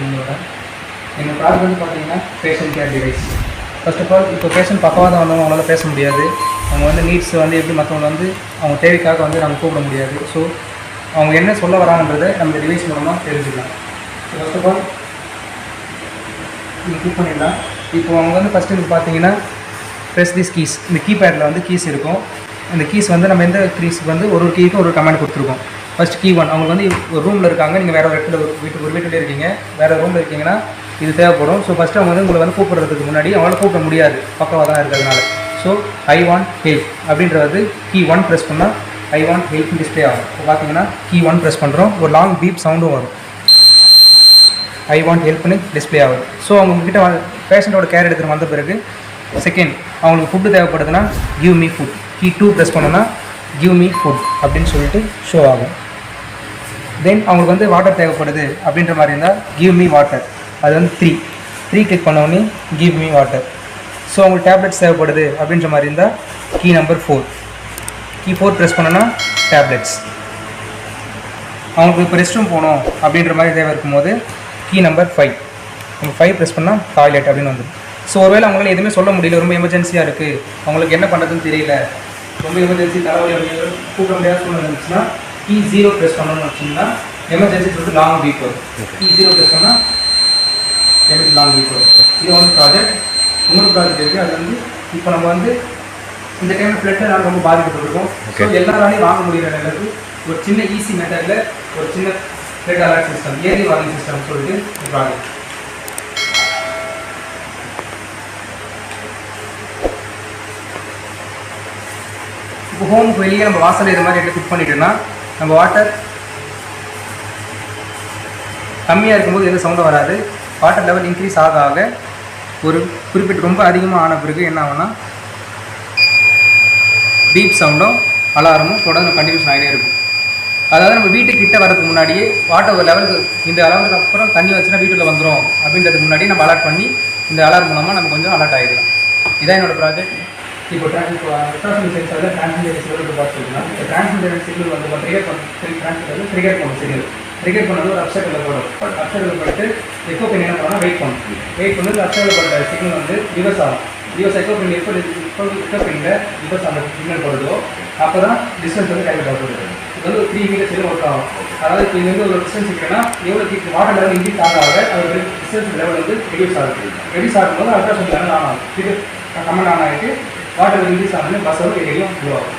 உங்களோட எங்கள் ப்ராஜெக்ட் வந்து பார்த்தீங்கன்னா patient care device. First of all இப்போ பேஷண்ட் பக்கவாதம் வந்தவங்க அவங்களால பேச முடியாது. அவங்க வந்து நீட்ஸ் வந்து எப்படி மற்றவங்க வந்து அவங்க தேவைக்காக வந்து நம்ம கூப்பிட முடியாது. ஸோ அவங்க என்ன சொல்ல வராங்கன்றதை நம்ம இந்த டிவைஸ் மூலமாக தெரிஞ்சுக்கலாம். ஸோ ஃபர்ஸ்ட் ஆஃப் ஆல் நீங்கள் கிளிக் பண்ணிடலாம். இப்போ அவங்க வந்து ஃபஸ்ட்டு நீங்கள் பார்த்தீங்கன்னா ப்ரெஸ் திஸ் கீஸ். இந்த கீபேடில் வந்து கீஸ் இருக்கும். அந்த கீஸ் வந்து நம்ம எந்த கீஸ்க்கு வந்து ஒரு கீக்கும் ஒரு கமெண்ட் கொடுத்துருக்கோம். ஃபஸ்ட் கீ 1 அவங்களுக்கு வந்து ஒரு ரூமில் இருக்காங்க, நீங்கள் வேறு ஒரு இடத்துல ஒரு வீட்டில் இருக்கீங்க, வேறு ரூமில் இருக்கீங்கன்னா இது தேவைப்படும். ஸோ ஃபஸ்ட்டு அவங்க வந்து உங்களை வந்து கூப்பிட்றதுக்கு முன்னாடி அவங்களால கூப்பிட முடியாது பக்கவாக இருக்கிறதுனால. ஸோ ஐ வாண்ட் ஹெல்ப் அப்படின்றது கீ 1 ப்ரெஸ் பண்ணால் ஐ வாண்ட் ஹெல்ப் டிஸ்பிளே ஆகும். இப்போ பார்த்தீங்கன்னா கீ 1 ப்ரெஸ் பண்ணுறோம், ஒரு லாங் பீப் சவுண்டும் வரும். ஐ வாண்ட் ஹெல்ப்னு டிஸ்பிளே ஆகும். ஸோ அவங்கக்கிட்ட பேஷண்ட்டோட கேர் எடுத்துகிட்டு வந்த பிறகு செகண்ட் அவங்களுக்கு ஃபுட்டு தேவைப்படுதுன்னா give me food. Key 2 press பண்ணோன்னா கிவ் மீ ஃபுட் அப்படின்னு சொல்லிட்டு ஷோ ஆகும். தென் அவங்களுக்கு வந்து வாட்டர் தேவைப்படுது அப்படின்ற மாதிரி இருந்தால் கிவ் மீ வாட்டர். அது வந்து 3 கிளிக் பண்ணோடனே கிவ் மீ வாட்டர். ஸோ அவங்களுக்கு டேப்லெட்ஸ் தேவைப்படுது அப்படின்ற மாதிரி இருந்தால் கீ நம்பர் 4. கீ 4 ப்ரெஸ் பண்ணோன்னா டேப்லெட்ஸ். அவங்களுக்கு இப்போ ரெஸ்ட் ரூம் போகணும் அப்படின்ற மாதிரி தேவை இருக்கும்போது கீ நம்பர் 5. நம்ம 5 ப்ரெஸ் பண்ணால் டாய்லெட் அப்படின்னு வந்துடும். ஸோ ஒருவேளை அவங்களால எதுவுமே சொல்ல முடியல, ரொம்ப எமர்ஜென்சியாக இருக்குது, அவங்களுக்கு என்ன பண்ணுறதுன்னு தெரியல, ரொம்ப எமர்ஜென்சி தலைவலி கூப்பிட முடியாத சூழ்நிலை இருந்துச்சுன்னா கீ 0 ப்ரெஸ் பண்ணணும்னு வச்சிங்கன்னா எமர்ஜென்சி சொல்லிட்டு லாங் வீக் வரும். கீ 0 ப்ரெஸ் பண்ணால் எமர்ஜென்சி லாங் வீக் வரும். இது ஒன்று ப்ராஜெக்ட். இன்னொரு ப்ராஜெக்ட் இருக்குது. அது வந்து இப்போ நம்ம வந்து இந்த டைமில் ஃப்ளட்டில் ரொம்ப பாதிக்கப்பட்டிருக்கோம். ஸோ எல்லாராலையும் வாங்க முடிகிற அளவுக்கு ஒரு சின்ன ஈஸி மெத்தடில் ஒரு சின்ன flood alert system, early warning system சொல்லிட்டு ஒரு ப்ராஜெக்ட். இப்போ ஹோமுக்கு வெளியே நம்ம வாசல் இது மாதிரி எடுத்து குக் பண்ணிட்டோம்னா நம்ம வாட்டர் கம்மியாக இருக்கும்போது எதுவும் சவுண்டும் வராது. வாட்டர் லெவல் இன்க்ரீஸ் ஆக ஆக ஒரு குறிப்பிட்ட ரொம்ப அதிகமாக ஆன பிறகு என்ன ஆகும்னா பீப் சவுண்டும் அலாரமும் தொடர்ந்து கண்டினியூஸ் ஆகிட்டே இருக்கும். அதாவது நம்ம வீட்டுக்கிட்ட வரதுக்கு முன்னாடியே வாட்டர் லெவலுக்கு இந்த அளவுக்கு அப்புறம் தண்ணி வச்சுன்னா வீட்டில் வந்துடும் அப்படின்றதுக்கு முன்னாடி நம்ம அலர்ட் பண்ணி இந்த அலாரம் மூலமாக நம்ம கொஞ்சம் அலர்ட் ஆகிடலாம். இதான் என்னோடய ப்ராஜெக்ட். இப்போ டிரான்ஸ்மிஷன் சென்சாரில் டிரான்ஸ்மிஷன் சிக்னல் பார்த்துக்கலாம். இந்த டிரான்ஸ்மிஷன் சிக்னல் வந்து ட்ரிகர் பண்ணும் சிக்னல். ட்ரிகர் பண்ணது ஒரு அப்செட்டில் போடும். அப்செட்டில் போட்டு எக்கோ பின் என்ன பண்ணால் வெயிட் பண்ணது அப்செட்டில் போட்ட சிக்னல் வந்து ரிவர்ஸ் ஆகும். ரிவர்ஸ் எக்கோ பின் எப்போ எக்கோ பின்னில் ரிவர்ஸ் அந்த சிக்னல் போடுதோ அப்போ தான் டிஸ்டன்ஸ் வந்து கையில் போடுறது. இது வந்து 3 மீட்டர்ஸ் ஒர்க் ஆகும். அதாவது இப்போ இது வந்து ஒரு டிஸ்டன்ஸ் இருக்குன்னா எவ்வளோ வாட்டர் லெவல் இன்க்ரீஸ் ஆக அது டிஸ்டன்ஸ் லெவல் வந்து ரெடியூஸ் ஆகுது. ரெடியூஸ் ஆகும்போது அல்ட்ராசவுண்ட் லெவல் ஆன் ஆகும். இது கமெண்ட் ஆன் ஆகிட்டு வாட்டர் இன்க்ரீஸ் ஆகுது, பஸ் வந்து எங்கேயும் ஃப்ளோ ஆகும்.